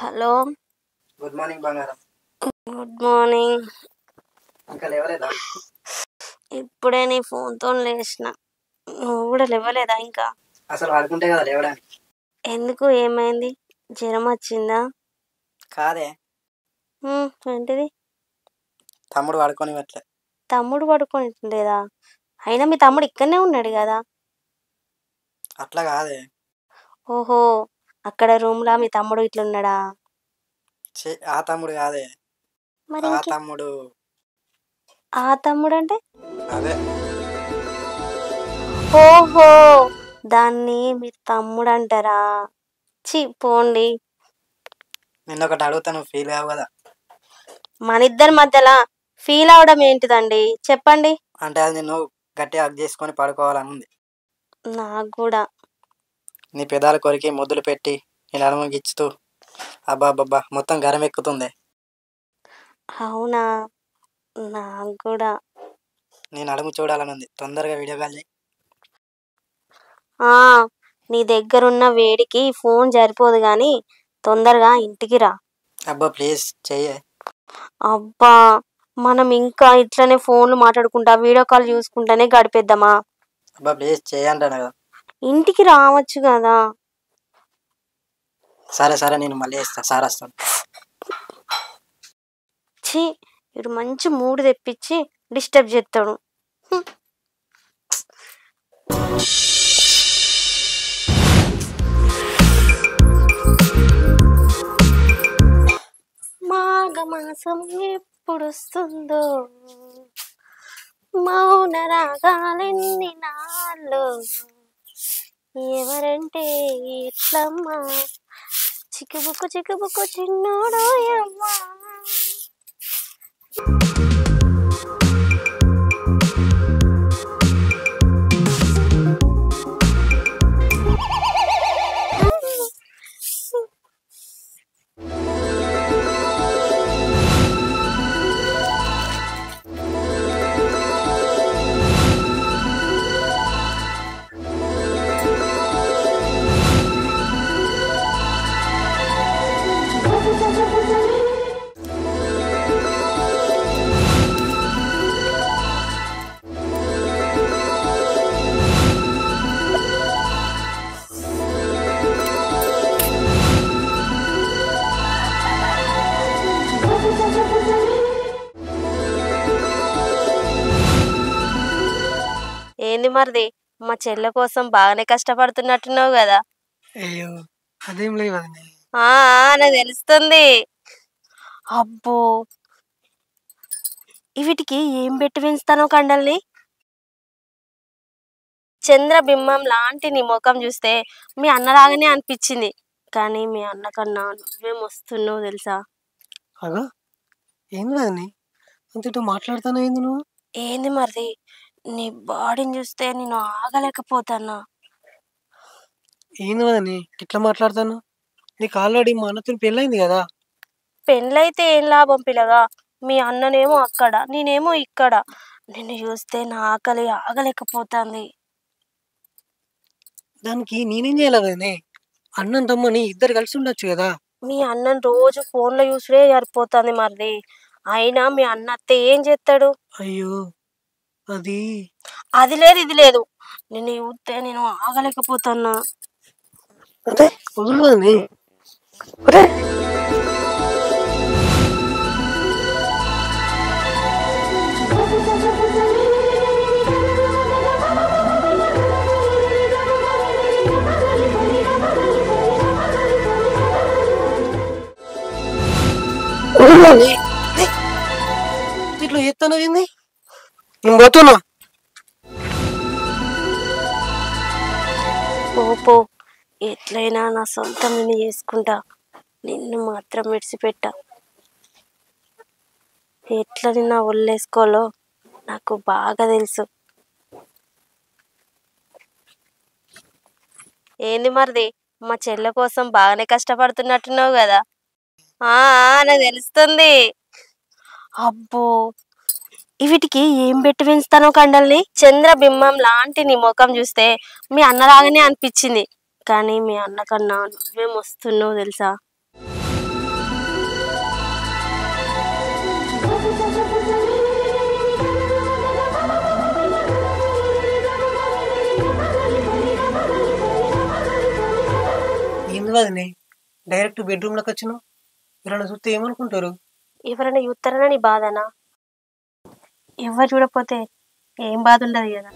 Hello. Good morning బంగారం. Good morning. ఇంకా లేవలేదా? ఇప్పుడే నీ ఫోన్తో లేచిన. నువ్వు కూడా లేవలేదా ఇంకా? అసలు వాడుకుంటే కదా లేవడానికి. ఎందుకు, ఏమైంది? జ్వరం వచ్చిందా? కాదే, ఏంటిది? తమ్ముడు వాడుకోనివ్వట్లే. తమ్ముడు పడుకొని లేదా? అయినా మీ తమ్ముడు ఇక్కడనే ఉన్నాడు కదా. అట్లా కాదే. ఓహో, అక్కడ రూమ్లా మీ తమ్ముడు ఇట్లున్నాడా? ఆ తమ్ముడు కాదే, మరి ఆ తమ్ముడు. ఆ తమ్ముడు అంటే? అదే. ఓహో, దాన్ని మీ తమ్ముడు అంటారా? పోండి. నిన్నొకటి అడుగుతా, నువ్వు ఫీల్ కావు కదా. మన ఇద్దరి మధ్యలో ఫీల్ అవడం ఏంటిదండి, చెప్పండి. అంటే అది నిన్ను గట్టిగా హగ్ చేసుకొని పడుకోవాలని ఉంది. నాకు కూడా. నీ పెదాలు కొరికి ముద్దులు పెట్టి నీ నడుము గిచ్చుతూ అబ్బాబ్బా మొత్తం గరం ఎక్కుతుంది. అవునా? నాకు కూడా. నీ నడుము చూడాలని ఉంది. తొందరగా వీడియో కాల్ చేయి. నీ దగ్గరున్న వేడికి ఫోన్ సరిపోదు కానీ తొందరగా ఇంటికి రా. అబ్బా ప్లీజ్ చెయ్యే. అబ్బా, మనం ఇంకా ఇట్లనే ఫోన్లు మాట్లాడుకుంటా వీడియో కాల్ చూసుకుంటానే గడిపేద్దామా? అబ్బా ప్లీజ్ చెయ్యంటాను కదా. ఇంటికి రావచ్చు కదా. సరే సరే, నేను మళ్ళీ వేస్తా. సార్ వస్తాను. ఇటు మంచి మూడు తెప్పించి డిస్టర్బ్ చేస్తాడు. మాఘమాసం ఎప్పుడు వస్తుందో, మౌన రాగాలెన్ని నాళ్ళు, ఎవరంటే ఇట్లమ్మా, చిక్కుబుక్కు చిక్కుబుక్కు చిన్నోడోయమ్మా. ఏంది మరిది, మా చెల్లె కోసం బాగానే కష్టపడుతున్నట్టున్నావు కదా. అయ్యో అదేం లేదు. నాకు తెలుస్తుంది. అబ్బో, వీటికి ఏం పెట్టి పెంచుతానో కండల్ని. చంద్రబింబం లాంటి నీ ముఖం చూస్తే మీ అన్నలాగానే అనిపించింది, కానీ మీ అన్న కన్నా నువ్వేం వస్తున్నావు తెలుసా. అగా ఏంది వదిని, అంతటో మాట్లాడుతాను. ఏంది నువ్వు? ఏంది మరిది, నీ బాడీని చూస్తే నేను ఆగలేకపోతానా. ఏంది వదిని ఇట్లా మాట్లాడతాను? నీకు ఆల్రెడీ మా అన్నతో పెళ్ళైంది కదా. పెళ్ళైతే ఏం లాభం పిల్లగా, మీ అన్ననేమో అక్కడ, నేనేమో ఇక్కడ. నిన్ను చూస్తే నా ఆకలి ఆగలేకపోతుంది. దానికి నేనేం చేయాలి వదిని? అన్నం తమ్మని ఇద్దరు కలిసి ఉండొచ్చు కదా. మీ అన్నను రోజు ఫోన్లో చూసుడే సరిపోతుంది మరిది. అయినా మీ అన్న అత్తే ఏం చేస్తాడు? అయ్యో అది లేదు ఇది లేదు, నిన్ను చూస్తే నేను ఆగలేకపోతున్నా. వదులు వదిని. ఇట్లా ఎత్తాను ఏంది? నేను పోతున్నా. పో, ఎట్లయినా నా సొంతం నిన్ను చేసుకుంటా, నిన్ను మాత్రం విడిచిపెట్టా. ఎట్లా నిన్న ఒళ్ళేసుకోవాలో నాకు బాగా తెలుసు. ఏంది మరిది, మా చెల్లె కోసం బాగానే కష్టపడుతున్నట్టున్నావు కదా. నాకు తెలుస్తుంది. అబ్బో, వీటికి ఏం పెట్టి పెంచుతానో కండల్ని. చంద్రబింబం లాంటి నీ ముఖం చూస్తే మీ అన్నలాగానే అనిపించింది, కానీ మీ అన్న కన్నా నువ్వేం వస్తున్నావు తెలుసా. ఏంది వదినే డైరెక్ట్ బెడ్రూమ్లోకి వచ్చినావు? ఎవరైనా చూస్తే ఏమనుకుంటారు? ఎవరైనా చూస్తారని నీ బాధనా? ఎవరు చూడకపోతే ఏం బాధ ఉండదు కదా.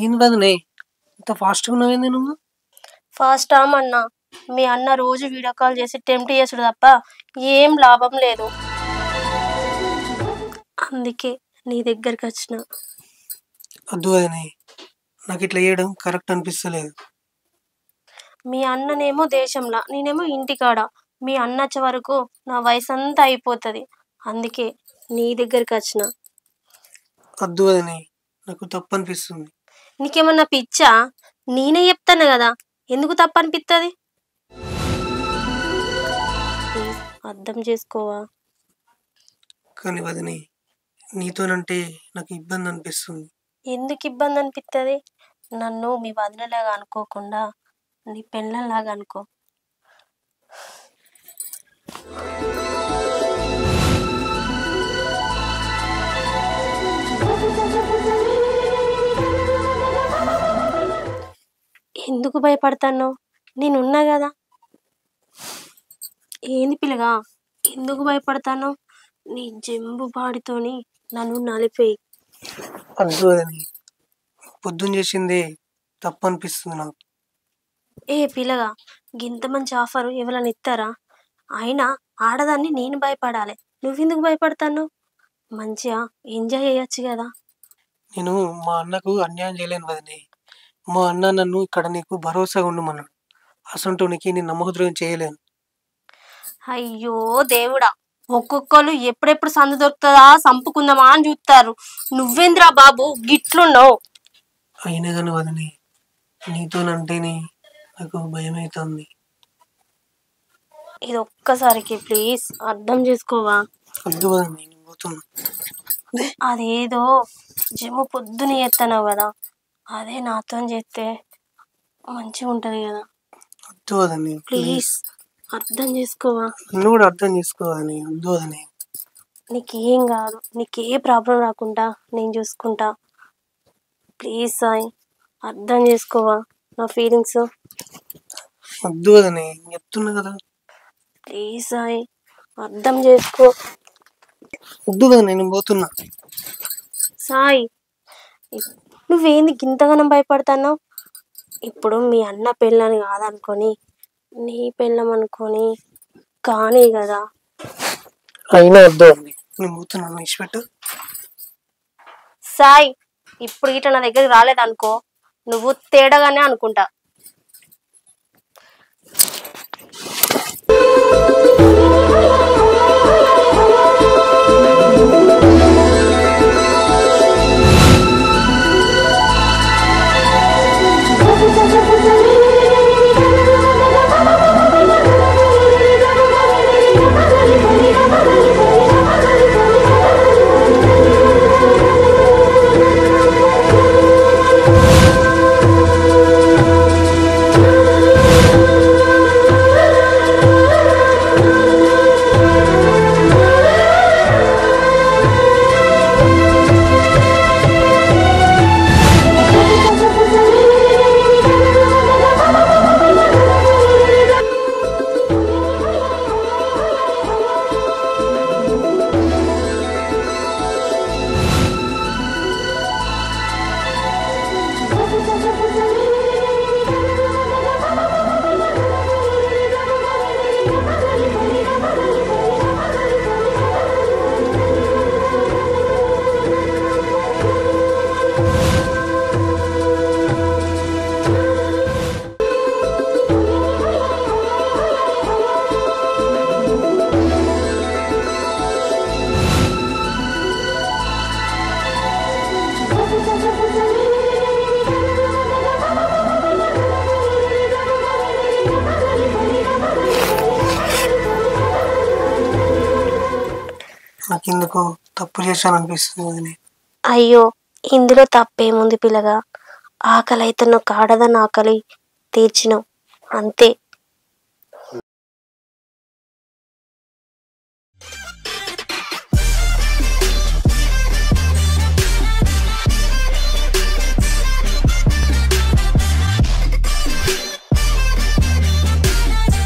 ఏంది వదినే ఇంత ఫాస్ట్గా ఉన్నావేంది నువ్వు? ఫస్ట్ టైం అన్న, మీ అన్న రోజు వీడియో కాల్ చేసి టెంప్ట్ చేసుడు తప్ప ఏం లాభం లేదు. అందుకే నీ దగ్గరికి వచ్చిన. వద్దు వదినే, నాకు ఇట్లా చేయడం కరెక్ట్ అనిపిస్తలేదు. మీ అన్ననేమో దేశంలా, నేనేమో ఇంటికాడ. మీ అన్న వచ్చే వరకు నా వయసు అంతా అయిపోతుంది. అందుకే నీ దగ్గరికి వచ్చిన. వద్దు వదినే, నాకు తప్పు అనిపిస్తుంది. నీకేమన్నా పిచ్చా? నేనే చెప్తాను కదా ఎందుకు తప్పు అనిపిస్తుంది. అర్థం చేసుకోవా? కానీ వదినే, నీతోనంటే నాకు ఇబ్బంది అనిపిస్తుంది. ఎందుకు ఇబ్బంది అనిపిస్తుంది? నన్ను మీ వదినలాగా అనుకోకుండా నీ పెళ్ళంలాగా అనుకో. ఎందుకు భయపడతాను? నేనున్నా కదా. ఏంది పిల్లగా ఎందుకు భయపడతాను? నీ జంబు బాడితోని నన్ను నలిపేయి. వద్దు వదినే, పొద్దున్న చేసిందే తప్పు అనిపిస్తుంది నాకు. ఏ పిల్లగా, గింత మంచి ఆఫర్ ఎవరైనా ఇస్తారా? అయినా ఆడదాన్ని నేను భయపడాలి, నువ్వెందుకు భయపడతాను? మంచిగా ఎంజాయ్ చేయొచ్చు కదా. నేను మా అన్నకు అన్యాయం చేయలేను వదినే. మా అన్న నన్ను ఇక్కడ నీకు భరోసాగా ఉండమన్నాడు. అసంటోనికి నేను నమ్మకద్రోహం చేయలేను. అయ్యో దేవుడా, ఒక్కొక్కరు ఎప్పుడెప్పుడు సందు దొరుకుతుందా సంపుకుందామా అని చూస్తారు. నువ్వేంద్రా బాబు గిట్లున్నావు? అయినా కానీ వదినే, నీతోనంటేనే నాకు భయం అవుతుంది. ఇది ఒక్కసారికి ప్లీజ్ అర్థం చేసుకోవా? వద్దు వదినే, నేను పోతున్నా. అదేదో జిమ్ పొద్దున చేస్తున్నావు కదా, అదే నాతో చేస్తే మంచిగా ఉంటుంది కదా. వద్దు వదినే, ప్లీజ్ అర్థం చేసుకోవా? నన్ను కూడా అర్థం చేసుకోవని. వద్దు వదినే. నీకేం కాదు, నీకే ప్రాబ్లం రాకుండా నేను చూసుకుంటా. ప్లీజ్ సాయి అర్థం చేసుకోవా నా ఫీలింగ్స్? వద్దు వదినే, చెప్తున్నా కదా. ప్లీజ్ సాయి అర్థం చేసుకో. వద్దు వదినే, నేను పోతున్నా. సాయి నువ్వేంది గింతగానం భయపడతావు? ఇప్పుడు మీ అన్న పెళ్ళని కాదనుకొని నీ పెళ్ళం అనుకొని కానీ కదా. అయినా వద్దు వదినే, నేను పోతున్నా. ఇష్టపెట్టు. సాయి ఇప్పుడు ఇట్లా నా దగ్గరికి రాలేదనుకో, నువ్వు తేడాగానే అనుకుంటా. నాకెందుకో తప్పు చేశాను అనిపిస్తుంది వదినే. అయ్యో ఇందులో తప్పేముంది పిల్లగా? ఆకలి అయితే నాకు ఆడదని ఆకలి తీర్చినావు అంతే.